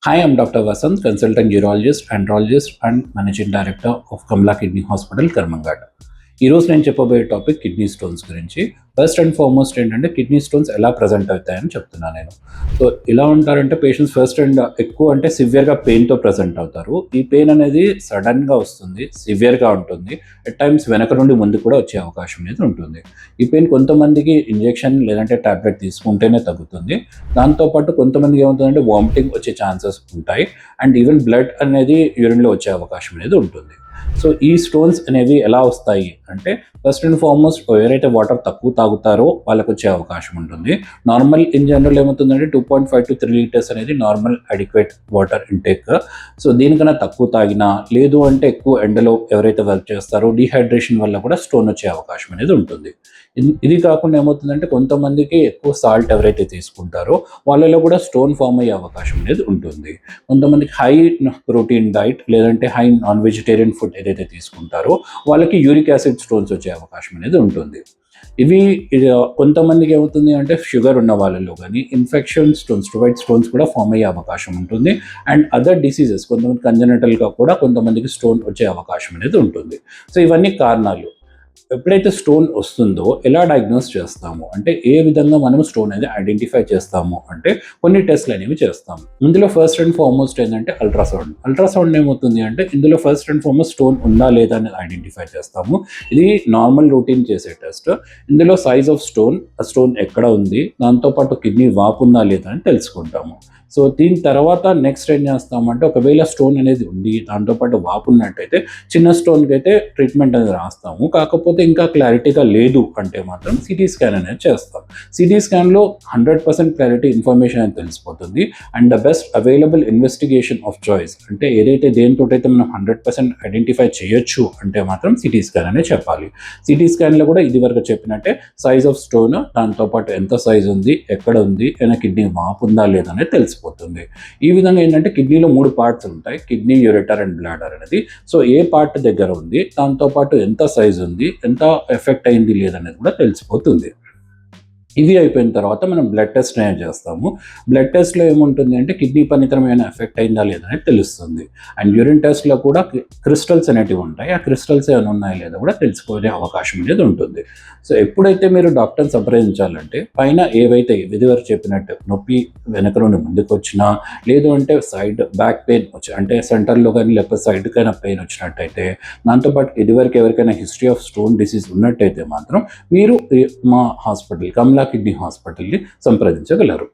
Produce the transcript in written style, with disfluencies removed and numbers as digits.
Hi, I'm Dr. Vasant, consultant urologist, andrologist, and managing director of Kamla Kidney Hospital, Karmangat. ఈ రోజు నేను చెప్పబోయే topic kidney stones గురించి. First and foremost ఏంటంటే kidney stones ఎలా present అవుతాయని చెప్తున్నాను నేను. సో ఇలా ఉంటారంటే పేషెంట్స్ ఫస్ట్ అండ్ ఎక్కువ అంటే సివియర్గా పెయిన్తో ప్రజెంట్ అవుతారు. ఈ పెయిన్ అనేది సడన్గా వస్తుంది, సివియర్గా ఉంటుంది. ఎట్ టైమ్స్ వెనక నుండి ముందు కూడా వచ్చే అవకాశం అనేది ఉంటుంది. ఈ పెయిన్ కొంతమందికి ఇంజెక్షన్ లేదంటే టాబ్లెట్ తీసుకుంటేనే తగ్గుతుంది. దాంతోపాటు కొంతమందికి ఏమవుతుందంటే వామిటింగ్ వచ్చే ఛాన్సెస్ ఉంటాయి. అండ్ ఈవెన్ బ్లడ్ అనేది యూరిన్లో వచ్చే అవకాశం అనేది ఉంటుంది. సో ఈ స్టోన్స్ అనేవి ఎలా వస్తాయి అంటే ఫస్ట్ అండ్ ఫార్మోస్ట్ ఎవరైతే వాటర్ తక్కువ తాగుతారో వాళ్ళకు వచ్చే అవకాశం ఉంటుంది. నార్మల్ ఇన్ జనరల్ ఏమవుతుందంటే 2.5 to 3 లీటర్స్ అనేది normal adequate water intake. So దీనికన్నా తక్కువ తాగినా లేదు అంటే ఎక్కువ ఎండలో ఎవరైతే వర్క్ చేస్తారో డీహైడ్రేషన్ వల్ల కూడా స్టోన్ వచ్చే అవకాశం అనేది ఉంటుంది. ఇది కాకుండా ఏమవుతుందంటే కొంతమందికి ఎక్కువ సాల్ట్ ఎవరైతే తీసుకుంటారో వాళ్ళలో కూడా స్టోన్ ఫామ్ అయ్యే అవకాశం అనేది ఉంటుంది. కొంతమందికి హై ప్రోటీన్ డైట్ లేదంటే హై నాన్ వెజిటేరియన్ ఫుడ్ ఏదైతే తీసుకుంటారో వాళ్ళకి యూరిక్ యాసిడ్ స్టోన్స్ వచ్చే అవకాశం అనేది ఉంటుంది. ఇవి కొంతమందికి ఏమవుతుంది అంటే షుగర్ ఉన్న వాళ్ళలో కానీ ఇన్ఫెక్షన్ స్టోన్స్, స్టొమైక్ స్టోన్స్ కూడా ఫామ్ అయ్యే అవకాశం ఉంటుంది. అండ్ అదర్ డిసీజెస్ కొంతమంది కంజనటల్గా కూడా కొంతమందికి స్టోన్ వచ్చే అవకాశం అనేది ఉంటుంది. సో ఇవన్నీ కారణాలు. ఎప్పుడైతే స్టోన్ వస్తుందో ఎలా డయాగ్నోస్ చేస్తాము అంటే ఏ విధంగా మనం స్టోన్ అనేది ఐడెంటిఫై చేస్తాము అంటే కొన్ని టెస్ట్లు అనేవి చేస్తాము. ఇందులో ఫస్ట్ అండ్ ఫార్మోస్ట్ ఏంటంటే అల్ట్రాసౌండ్ ఏమవుతుంది అంటే ఇందులో ఫస్ట్ అండ్ ఫార్మోస్ట్ స్టోన్ ఉందా లేదా అనేది ఐడెంటిఫై చేస్తాము. ఇది నార్మల్ రొటీన్ చేసే టెస్ట్. ఇందులో సైజ్ ఆఫ్ స్టోన్, ఆ స్టోన్ ఎక్కడ ఉంది, దాంతోపాటు కిడ్నీ వాపు ఉందా లేదా అని తెలుసుకుంటాము. సో దీని తర్వాత నెక్స్ట్ ఏం చేస్తామంటే ఒకవేళ స్టోన్ అనేది ఉంది దాంతోపాటు వాపు ఉన్నట్టయితే చిన్న స్టోన్కి అయితే ట్రీట్మెంట్ అనేది రాస్తాము. కాకపోతే ఇంకా క్లారిటీగా లేదు అంటే మాత్రం సిటీ స్కాన్ అనేది చేస్తాం. సిటీ స్కాన్లో 100% క్లారిటీ ఇన్ఫర్మేషన్ అనేది తెలిసిపోతుంది. And the best available investigation of choice అంటే ఏదైతే దేనితోటైతే మనం 100% ఐడెంటిఫై చేయొచ్చు అంటే మాత్రం సిటీ స్కాన్ అనే చెప్పాలి. సిటీ స్కాన్లో కూడా ఇది వరకు చెప్పినట్టే సైజ్ ఆఫ్ స్టోన్, దాంతోపాటు ఎంత సైజ్ ఉంది, ఎక్కడ ఉంది, ఏమైనా కిడ్నీ వాపు ఉందా లేదా అనేది తెలిసిపోతుంది. ఈ విధంగా ఏంటంటే కిడ్నీలో 3 పార్ట్స్ ఉంటాయి, కిడ్నీ, యూరెటర్ అండ్ బ్లాడర్ అనేది. సో ఏ పార్ట్ దగ్గర ఉంది, దాంతోపాటు ఎంత సైజ్ ఉంది, ఎంత ఎఫెక్ట్ అయింది లేదనేది కూడా తెలిసిపోతుంది. ఇవి అయిపోయిన తర్వాత మనం బ్లడ్ టెస్ట్ అనేది చేస్తాము. బ్లడ్ టెస్ట్లో ఏముంటుంది అంటే కిడ్నీ పనితనం ఏమైనా ఎఫెక్ట్ అయిందా లేదా అనేది తెలుస్తుంది. అండ్ యూరిన్ టెస్ట్లో కూడా క్రిస్టల్స్ అనేటివి ఉంటాయి. ఆ క్రిస్టల్స్ ఏమైనా ఉన్నాయా లేదా కూడా తెలుసుకునే అవకాశం అనేది ఉంటుంది. సో ఎప్పుడైతే మీరు డాక్టర్ని సంప్రదించాలంటే పైన ఏవైతే ఇదివరకు చెప్పినట్టు నొప్పి వెనక నుండి ముందుకు వచ్చినా, లేదు అంటే సైడ్ బ్యాక్ పెయిన్ వచ్చి అంటే సెంటర్లో కానీ లేకపోతే సైడ్కైనా పెయిన్ వచ్చినట్టయితే, దాంతోపాటు ఇదివరకు ఎవరికైనా హిస్టరీ ఆఫ్ స్టోన్ డిసీజ్ ఉన్నట్టయితే మాత్రం మీరు మా హాస్పిటల్ కమలా కిడ్నీ హాస్పిటల్ని సంప్రదించగలరు.